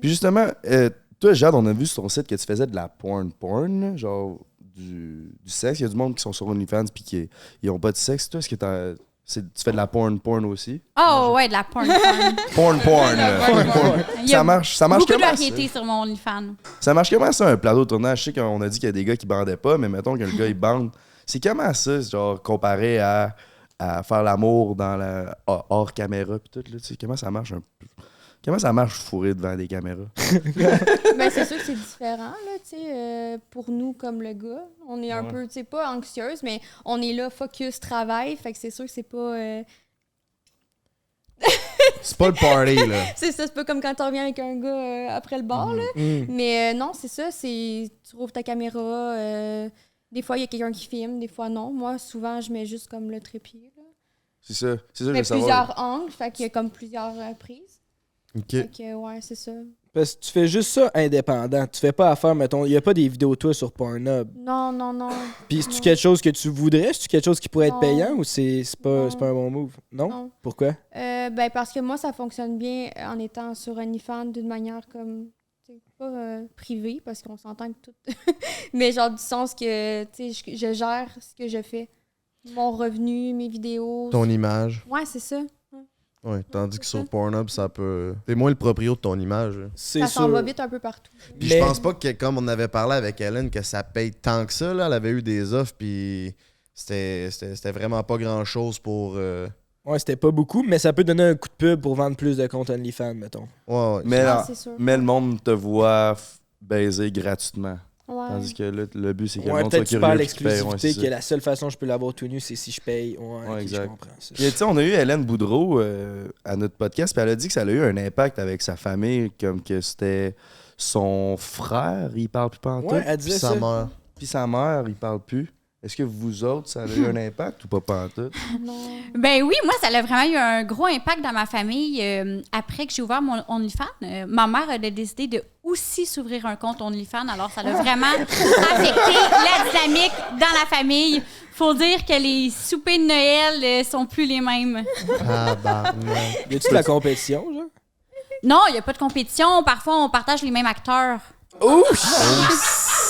Puis justement, toi, Jade, on a vu sur ton site que tu faisais de la porn, genre du sexe. Il y a du monde qui sont sur OnlyFans puis qui ils ont pas de sexe. Toi, est-ce que tu fais de la porn aussi? Oh, ouais, de la porn. Porn. Il y a Ça marche beaucoup de comment, variétés sur mon OnlyFans. ça marche comment ça, un plateau de tournage? Je sais qu'on a dit qu'il y a des gars qui bandaient pas, mais mettons que le gars, il bande. C'est comment ça, genre, comparé à faire l'amour dans hors caméra pis tout, là, tu sais, comment ça marche un peu? Comment ça marche fourré devant des caméras? Ben, c'est sûr que c'est différent, là, tu sais, pour nous, comme le gars. On est un peu, tu sais, pas anxieuse, mais on est là, focus, travail, fait que c'est sûr que c'est pas... C'est pas le party, là. c'est ça, c'est pas comme quand tu reviens avec un gars après le bar, là. Mais non, c'est ça, tu rouvres ta caméra, des fois, il y a quelqu'un qui filme, des fois, non. Moi, souvent, je mets juste comme le trépied, là. C'est ça, je Mais veux savoir. plusieurs angles, fait qu'il y a comme plusieurs prises. OK. Fait que, ouais, c'est ça. Parce que tu fais juste ça indépendant. Tu fais pas affaire, mettons, il y a pas des vidéos de toi sur Pornhub. Non. Puis c'est-tu Non. quelque chose que tu voudrais? C'est-tu quelque chose qui pourrait être Non. payant ou c'est pas un Non. bon move? Non? Non. Pourquoi? Ben, parce que moi, ça fonctionne bien en étant sur OnlyFans d'une manière comme, tu sais, pas privée, parce qu'on s'entend que tout... Mais genre du sens que, tu sais, je gère ce que je fais. Mon revenu, mes vidéos. Ton image. Ouais, c'est ça. Ouais, tandis que c'est sur ça. Pornhub, ça peut... T'es moins le proprio de ton image. Là. C'est Ça sûr. s'en va vite un peu partout. Puis Mais- je pense pas que, comme on avait parlé avec Hélène, que ça paye tant que ça. Là. Elle avait eu des offres, puis c'était vraiment pas grand-chose pour... Ouais, c'était pas beaucoup, mais ça peut donner un coup de pub pour vendre plus de compte OnlyFans, mettons. Ouais. Mais, Ouais, là, c'est sûr. mais le monde te voit baiser gratuitement. Ouais. Tandis que là, le but, c'est que le Ouais, monde soit peut-être tu curieux perds puis qu'il paye. l'exclusivité, Ouais, que c'est ça. la seule façon que je peux l'avoir tout nu, c'est si je paye. Ouais, Ouais, ok, exact. je comprends. ça. Puis, tu sais, on a eu Hélène Boudreau à notre podcast, puis elle a dit que ça a eu un impact avec sa famille, comme que c'était son frère, il parle plus pantoute, Ouais, elle Puis disait ça ça. meurt. puis sa mère, il parle plus. Est-ce que vous autres, ça a eu un impact ou pas pantoute? Non. Ben oui, moi, ça a vraiment eu un gros impact dans ma famille. Après que j'ai ouvert mon OnlyFans, ma mère a décidé de aussi s'ouvrir un compte OnlyFans. Alors, ça a vraiment affecté la dynamique dans la famille. Faut dire que les soupers de Noël sont plus les mêmes. Ah, bah, Y a-tu de la compétition, genre? Non, il n'y a pas de compétition. Parfois, on partage les mêmes acteurs.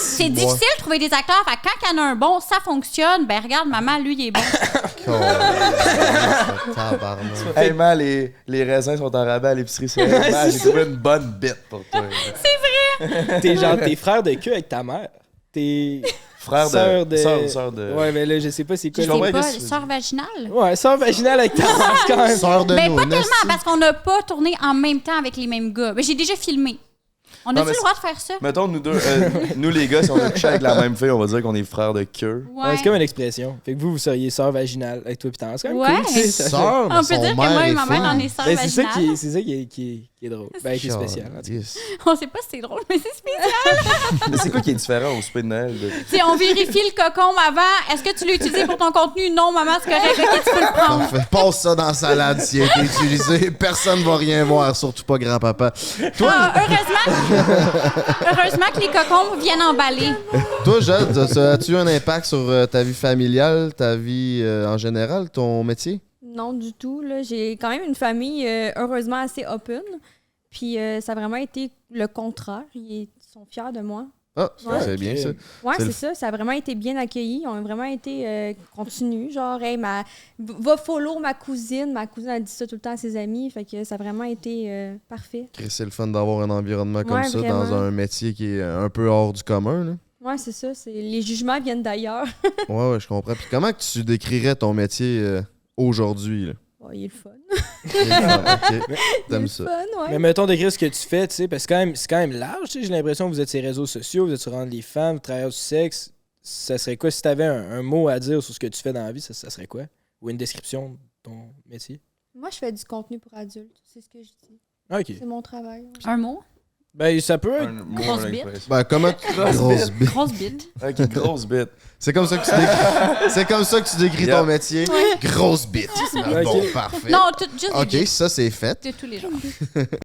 C'est difficile de trouver des acteurs. Fait que quand il y en a un bon, ça fonctionne. Ben regarde, maman, lui, il est bon. Tabarnak. Hey man, les raisins sont en rabais à l'épicerie. J'ai trouvé une bonne bête pour toi. T'es genre, t'es frère de queue avec ta mère. T'es Frère sœur de... Sœur de... Ouais, mais là, je sais pas c'est quoi. C'est comprends pas qu'est-ce que tu veux sœur vaginale. Ouais, sœur vaginale avec ta mère, c'est quand même. Sœur de Ben nous, pas tellement, Nasty. parce qu'on n'a pas tourné en même temps avec les mêmes gars. Ben, j'ai déjà filmé. On Non, a-tu mais le droit de faire ça? Mettons, nous deux, nous les gars, si on a couché avec la même fille, on va dire qu'on est frères de queue. Ouais. C'est comme une expression. Fait que vous seriez sœur vaginale avec toi pis ta mère. C'est quand même Ouais. cool, tu sais, ça fait- Sœur, mais On peut son dire que mère moi et est ma mère, folle. on est sœurs Ben, c'est ça vaginales. qui est drôle. Ben, qui est spécial. En tout cas. Yes. On sait pas si c'est drôle, mais c'est spécial. Mais c'est quoi qui est différent au souper de Noël? Tu sais, on vérifie le cocon avant. Est-ce que tu l'as utilisé pour ton contenu? Non, maman, c'est correct. OK, tu peux le prendre. Parfait. Passe ça dans la salade s'il a été utilisé. Personne va rien voir, surtout pas grand-papa. Toi, Ah, heureusement que les cocons viennent emballer. toi Jade, as-tu eu un impact sur ta vie familiale, ta vie en général, ton métier? Non, du tout. Là. J'ai quand même une famille, heureusement, assez open. Puis ça a vraiment été le contraire. Ils sont fiers de moi. Ah, Ouais. c'est bien ça. Ouais, C'est c'est le- ça. Ça a vraiment été bien accueilli. Ils ont vraiment été continus. Genre, hey, va follow ma cousine. Ma cousine a dit ça tout le temps à ses amis. Fait que ça a vraiment été parfait. Chris, c'est le fun d'avoir un environnement comme Ouais, ça vraiment. dans un métier qui est un peu hors du commun. Là. Ouais, c'est ça. Les jugements viennent d'ailleurs. Ouais, je comprends. Puis comment que tu décrirais ton métier aujourd'hui? Là? Bon, il est le fun. Ok, Il est t'aimes le ça. fun, ouais. Mais mettons décrire ce que tu fais, tu sais, parce que c'est quand même large, tu sais. J'ai l'impression que vous êtes sur les réseaux sociaux, vous êtes sur Rendre les femmes, travailleurs du sexe. Ça serait quoi si t'avais un mot à dire sur ce que tu fais dans la vie, ça serait quoi? Ou une description de ton métier? Moi, je fais du contenu pour adultes. C'est ce que je dis. Ok. C'est mon travail. Un mot? Ben, ça peut être. Un mot, Grosse une bite. expression. Ben, comment grosse bite. Grosse bite. Ok, grosse bite. C'est comme ça que tu décris, c'est comme ça que tu décris Yeah. ton métier. Grosse bite. Ah, bon, Ok. parfait. Non, juste des OK, bites ça c'est fait. de tous les genres.